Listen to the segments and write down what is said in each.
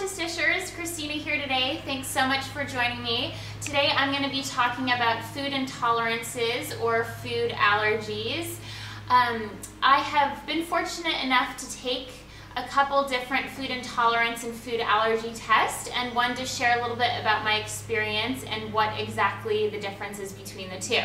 Conscious Dishers, Christina here today. Thanks so much for joining me. Today I'm going to be talking about food intolerances or food allergies. I have been fortunate enough to take a couple different food intolerance and food allergy tests, and wanted to share a little bit about my experience and what exactly the difference is between the two.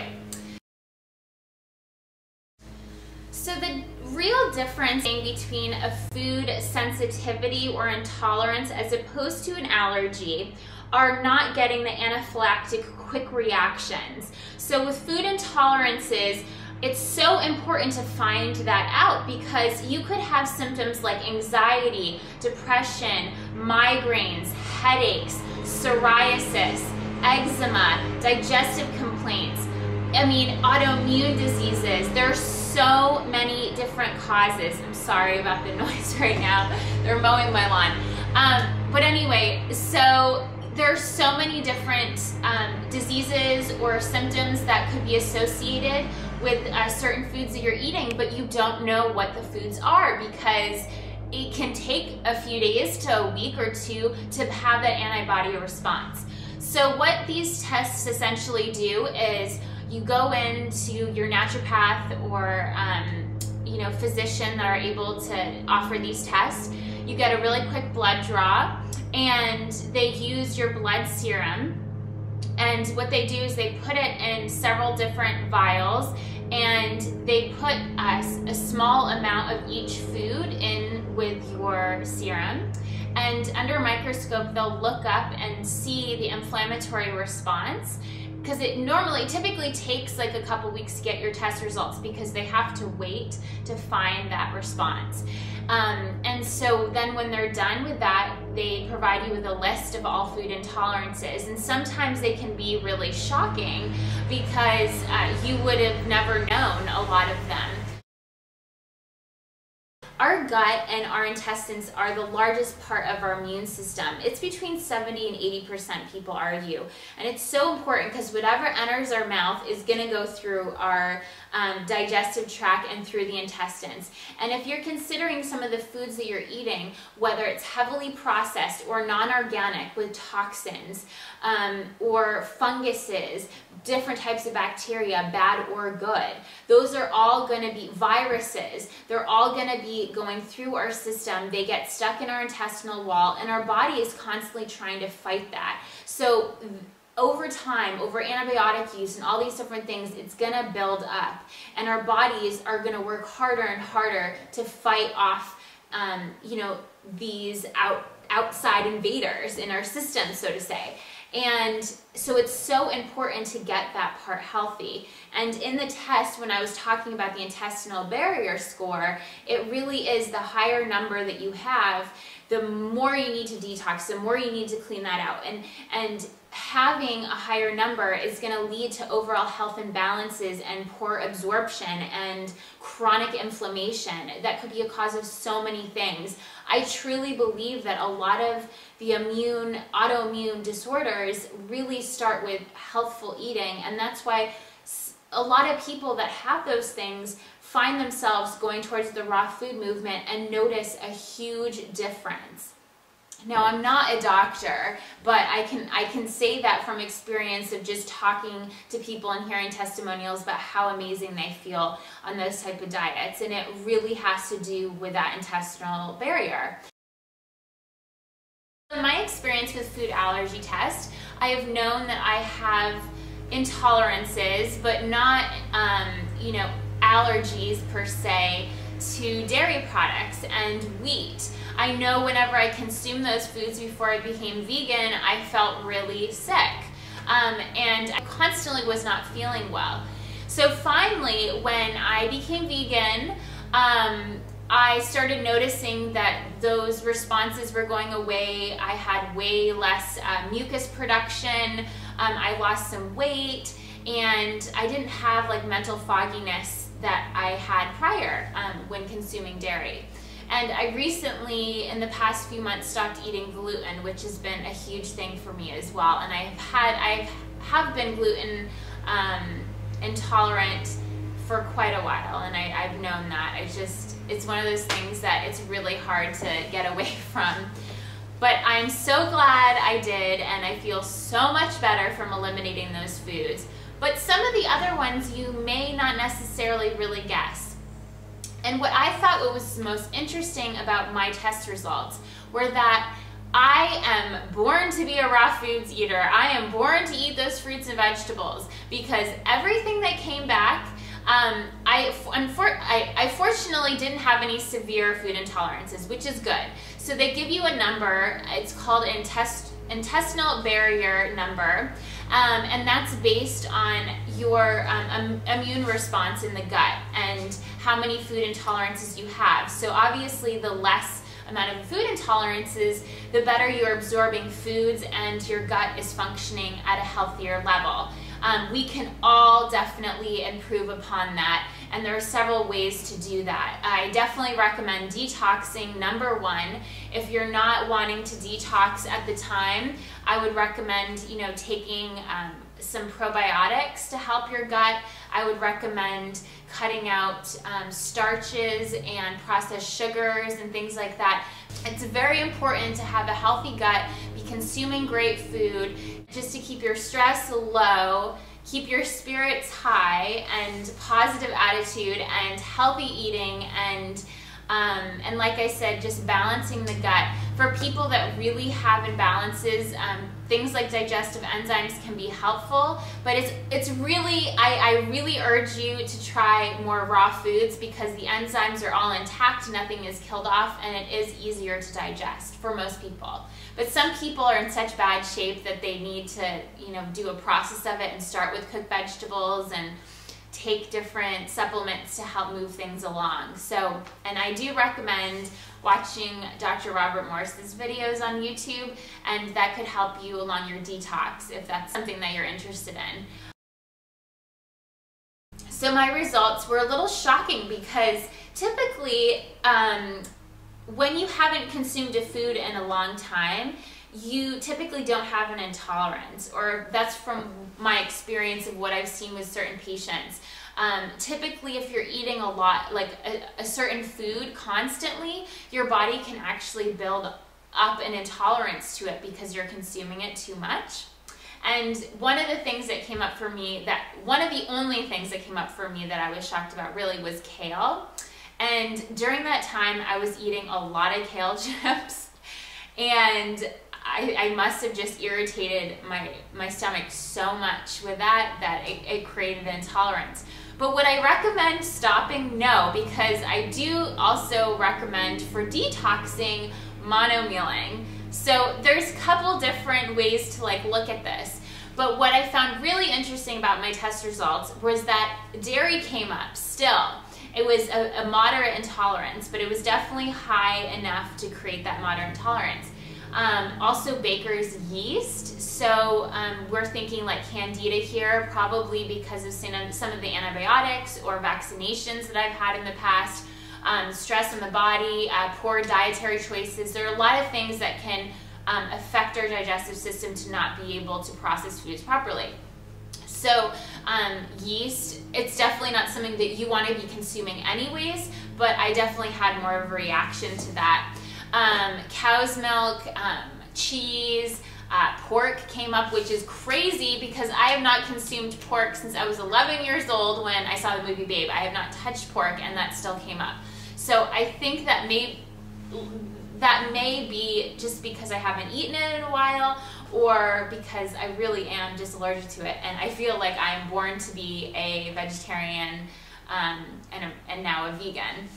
So the real difference between a food sensitivity or intolerance as opposed to an allergy are not getting the anaphylactic quick reactions. So with food intolerances, it's so important to find that out because you could have symptoms like anxiety, depression, migraines, headaches, psoriasis, eczema, digestive complaints, autoimmune diseases. There's so many different causes. I'm sorry about the noise right now. They're mowing my lawn. But anyway, so there's so many different diseases or symptoms that could be associated with certain foods that you're eating, but you don't know what the foods are because it can take a few days to a week or two to have that antibody response. So what these tests essentially do is you go into your naturopath or physician that are able to offer these tests. You get a really quick blood draw, and they use your blood serum. And what they do is they put it in several different vials, and they put a small amount of each food in with your serum. And under a microscope, they'll look up and see the inflammatory response, because it typically takes like a couple weeks to get your test results because they have to wait to find that response. And so then when they're done with that, they provide you with a list of all food intolerances. And sometimes they can be really shocking because you would have never known a lot of them. Our gut and our intestines are the largest part of our immune system. It's between 70 and 80% people argue. And it's so important because whatever enters our mouth is going to go through our digestive tract and through the intestines. And if you're considering some of the foods that you're eating, whether it's heavily processed or non-organic with toxins or funguses, different types of bacteria, bad or good, those are all going to be viruses. They're all going to be going through our system. They get stuck in our intestinal wall, and our body is constantly trying to fight that. So over time, over antibiotic use and all these different things, it's going to build up, and our bodies are going to work harder and harder to fight off these outside invaders in our system, so to say. And so it's so important to get that part healthy. And in the test, when I was talking about the intestinal barrier score, it really is the higher number that you have, the more you need to detox, the more you need to clean that out. And having a higher number is going to lead to overall health imbalances and poor absorption and chronic inflammation that could be a cause of so many things. I truly believe that a lot of the autoimmune disorders really start with healthful eating, and that's why a lot of people that have those things find themselves going towards the raw food movement and notice a huge difference. Now, I'm not a doctor, but I can say that from experience of just talking to people and hearing testimonials about how amazing they feel on those type of diets, and it really has to do with that intestinal barrier. In my experience with food allergy test, I have known that I have intolerances, but not allergies per se to dairy products and wheat. I know whenever I consumed those foods before I became vegan, I felt really sick, and I constantly was not feeling well. So finally, when I became vegan, I started noticing that those responses were going away. I had way less mucus production, I lost some weight, and I didn't have like mental fogginess that I had prior when consuming dairy. And I recently, in the past few months, stopped eating gluten, which has been a huge thing for me as well. And I have been gluten intolerant for quite a while, and I've known that. It's one of those things that it's really hard to get away from. But I'm so glad I did, and I feel so much better from eliminating those foods. But some of the other ones you may not necessarily really guess. And what I thought was most interesting about my test results were that I am born to be a raw foods eater. I am born to eat those fruits and vegetables, because everything that came back, I fortunately didn't have any severe food intolerances, which is good. So they give you a number. It's called intestinal barrier number, and that's based on your immune response in the gut and how many food intolerances you have. So obviously the less amount of food intolerances, the better you're absorbing foods and your gut is functioning at a healthier level. We can all definitely improve upon that, and there are several ways to do that. I definitely recommend detoxing, number one. If you're not wanting to detox at the time, I would recommend, taking some probiotics to help your gut. I would recommend cutting out starches and processed sugars and things like that. It's very important to have a healthy gut, be consuming great food, just to keep your stress low, keep your spirits high, and positive attitude and healthy eating, and like I said, just balancing the gut. For people that really have imbalances, things like digestive enzymes can be helpful, but it's really, I really urge you to try more raw foods, because the enzymes are all intact, nothing is killed off, and it is easier to digest for most people. But some people are in such bad shape that they need to, do a process of it and start with cooked vegetables and take different supplements to help move things along. So, and I do recommend watching Dr. Robert Morris's videos on YouTube, and that could help you along your detox if that's something that you're interested in. So my results were a little shocking, because typically when you haven't consumed a food in a long time, you typically don't have an intolerance, or that's from my experience of what I've seen with certain patients. Typically, if you're eating a lot, like a certain food constantly, your body can actually build up an intolerance to it because you're consuming it too much. And one of the things that came up for me, one of the only things that came up for me that I was shocked about really was kale. And during that time, I was eating a lot of kale chips, and I must have just irritated my stomach so much with that it created an intolerance. But would I recommend stopping? No, because I do also recommend for detoxing monomealing. So there's a couple different ways to look at this. But what I found really interesting about my test results was that dairy came up still. It was a moderate intolerance, but it was definitely high enough to create that moderate intolerance. Also baker's yeast, so we're thinking like candida here, probably because of some of the antibiotics or vaccinations that I've had in the past, stress in the body, poor dietary choices. There are a lot of things that can affect our digestive system to not be able to process foods properly. So yeast, it's definitely not something that you want to be consuming anyways, but I definitely had more of a reaction to that. Cow's milk, cheese, pork came up, which is crazy because I have not consumed pork since I was 11 years old when I saw the movie Babe. I have not touched pork, and that still came up. So I think that may be just because I haven't eaten it in a while, or because I really am just allergic to it, and I feel like I am born to be a vegetarian and now a vegan.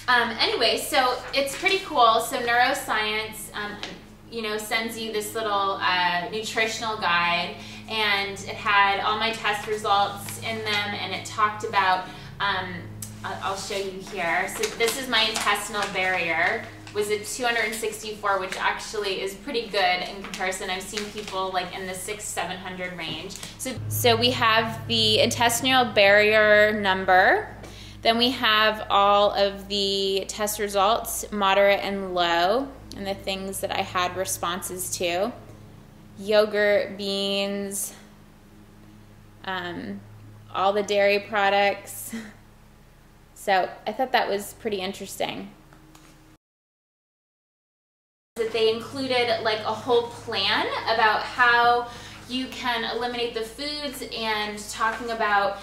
Anyway, so it's pretty cool. So neuroscience, sends you this little nutritional guide, and it had all my test results in them, and it talked about, I'll show you here. So this is my intestinal barrier, was a 264, which actually is pretty good in comparison. I've seen people like in the 600-700 range. So we have the intestinal barrier number. Then we have all of the test results, moderate and low, and the things that I had responses to. Yogurt, beans, all the dairy products. So I thought that was pretty interesting. that they included like a whole plan about how you can eliminate the foods, and talking about,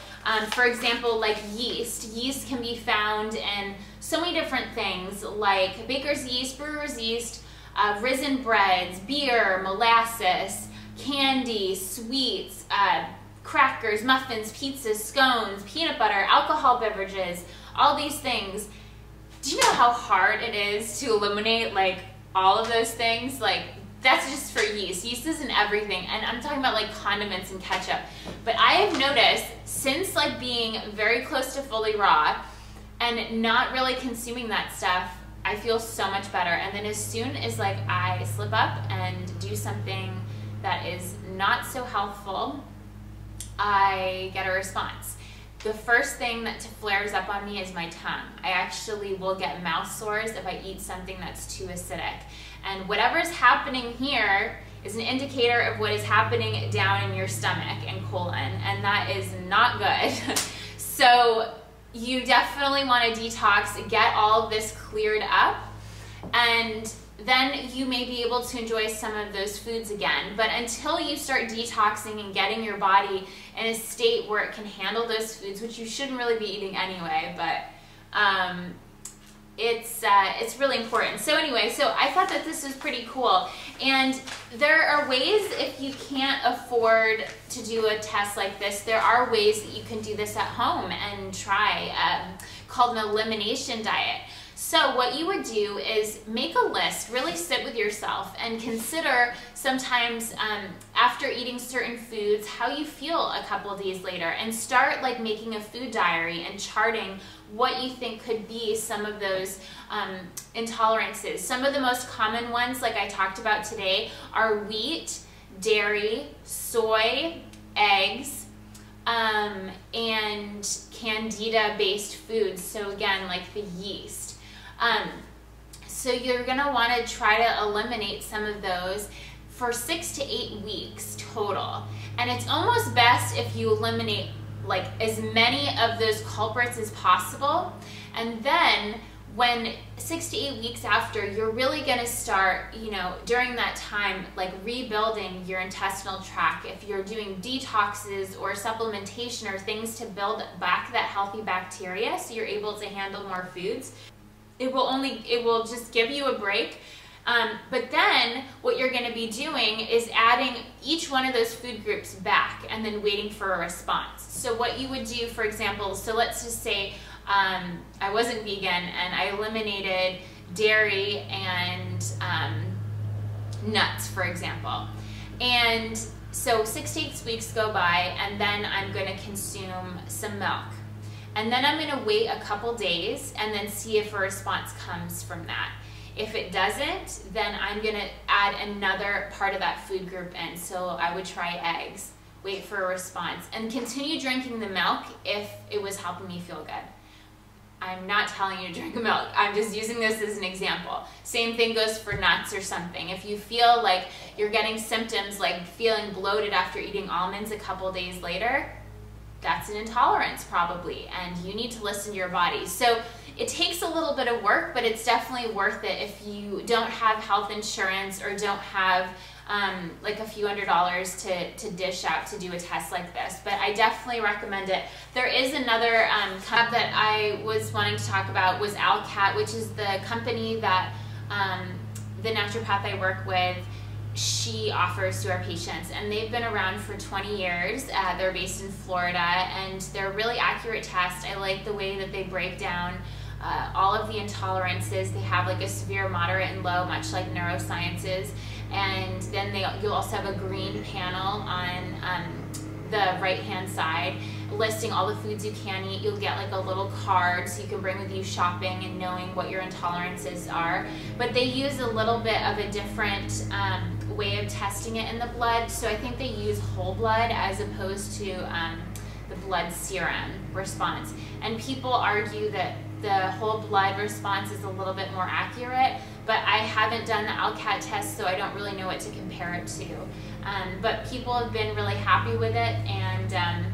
for example, like yeast. Yeast can be found in so many different things, like baker's yeast, brewer's yeast, risen breads, beer, molasses, candy, sweets, crackers, muffins, pizzas, scones, peanut butter, alcohol beverages, all these things. Do you know how hard it is to eliminate like all of those things? Like, that's just for yeast. Yeast is in everything, and I'm talking about like condiments and ketchup. But I have noticed, since like being very close to fully raw and not really consuming that stuff, I feel so much better. And then as soon as like I slip up and do something that is not so healthful, I get a response. The first thing that flares up on me is my tongue. I actually will get mouth sores if I eat something that's too acidic. And whatever's happening here is an indicator of what is happening down in your stomach and colon, and that is not good. So you definitely want to detox, get all of this cleared up, and then you may be able to enjoy some of those foods again. But until you start detoxing and getting your body in a state where it can handle those foods, which you shouldn't really be eating anyway, but it's really important. So anyway, so I thought that this was pretty cool. And there are ways, if you can't afford to do a test like this, there are ways that you can do this at home and try, called an elimination diet. So what you would do is make a list, really sit with yourself and consider sometimes after eating certain foods how you feel a couple of days later, and start like making a food diary and charting what you think could be some of those intolerances. Some of the most common ones, like I talked about today, are wheat, dairy, soy, eggs, and candida-based foods. So again, like the yeast. So you're gonna wanna try to eliminate some of those for 6 to 8 weeks total. And it's almost best if you eliminate like as many of those culprits as possible. And then when 6 to 8 weeks after, you're really gonna start, you know, during that time, like rebuilding your intestinal tract. If you're doing detoxes or supplementation or things to build back that healthy bacteria so you're able to handle more foods, it will just give you a break. But then what you're going to be doing is adding each one of those food groups back and then waiting for a response. So what you would do, for example, so let's just say I wasn't vegan and I eliminated dairy and nuts, for example. And so 6 to 8 weeks go by, and then I'm going to consume some milk. And then I'm gonna wait a couple days and then see if a response comes from that. If it doesn't, then I'm gonna add another part of that food group in. So I would try eggs, wait for a response, and continue drinking the milk if it was helping me feel good. I'm not telling you to drink milk. I'm just using this as an example. Same thing goes for nuts or something. If you feel like you're getting symptoms like feeling bloated after eating almonds a couple days later, that's an intolerance probably, and you need to listen to your body. So it takes a little bit of work, but it's definitely worth it if you don't have health insurance or don't have like a few $100s to dish out to do a test like this. But I definitely recommend it. There is another company that I was wanting to talk about, was Alcat, which is the company that the naturopath I work with, she offers to our patients, and they've been around for 20 years. They're based in Florida, and they're really accurate tests. I like the way that they break down all of the intolerances. They have like a severe, moderate, and low, much like neurosciences. And then you'll also have a green panel on the right-hand side listing all the foods you can eat. You'll get like a little card so you can bring with you shopping and knowing what your intolerances are. But they use a little bit of a different way of testing it in the blood. So I think they use whole blood as opposed to the blood serum response. And people argue that the whole blood response is a little bit more accurate, but I haven't done the Alcat test, so I don't really know what to compare it to. But people have been really happy with it, and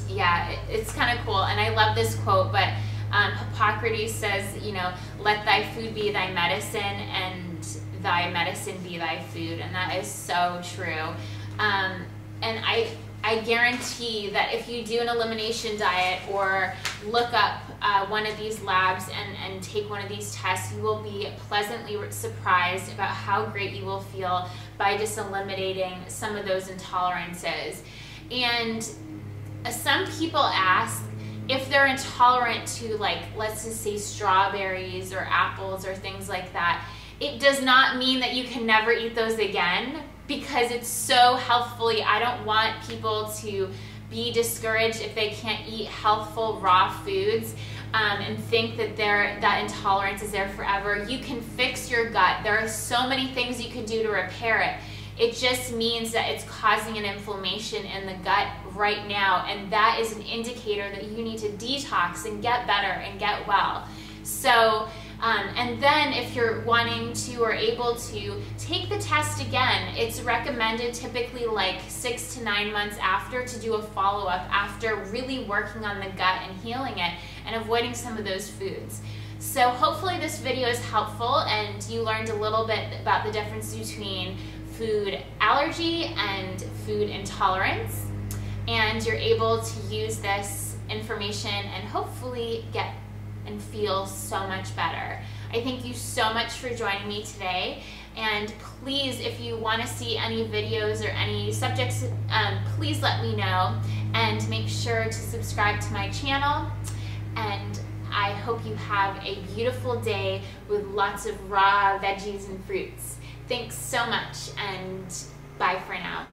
yeah, it's kind of cool. And I love this quote, but Hippocrates says, you know, let thy food be thy medicine, and thy medicine be thy food, and that is so true. And I guarantee that if you do an elimination diet or look up one of these labs and take one of these tests, you will be pleasantly surprised about how great you will feel by just eliminating some of those intolerances. And some people ask if they're intolerant to, like, let's just say strawberries or apples or things like that. It does not mean that you can never eat those again, because it's so healthfully. I don't want people to be discouraged if they can't eat healthful raw foods and think that that intolerance is there forever. You can fix your gut. There are so many things you can do to repair it. It just means that it's causing an inflammation in the gut right now, and that is an indicator that you need to detox and get better and get well. So, and then if you're wanting to or able to take the test again, it's recommended typically like 6 to 9 months after to do a follow-up after really working on the gut and healing it and avoiding some of those foods. So hopefully this video is helpful and you learned a little bit about the difference between food allergy and food intolerance, and you're able to use this information and hopefully get and feel so much better. I thank you so much for joining me today, and please, if you want to see any videos or any subjects, please let me know, and make sure to subscribe to my channel. And I hope you have a beautiful day with lots of raw veggies and fruits. Thanks so much, and bye for now.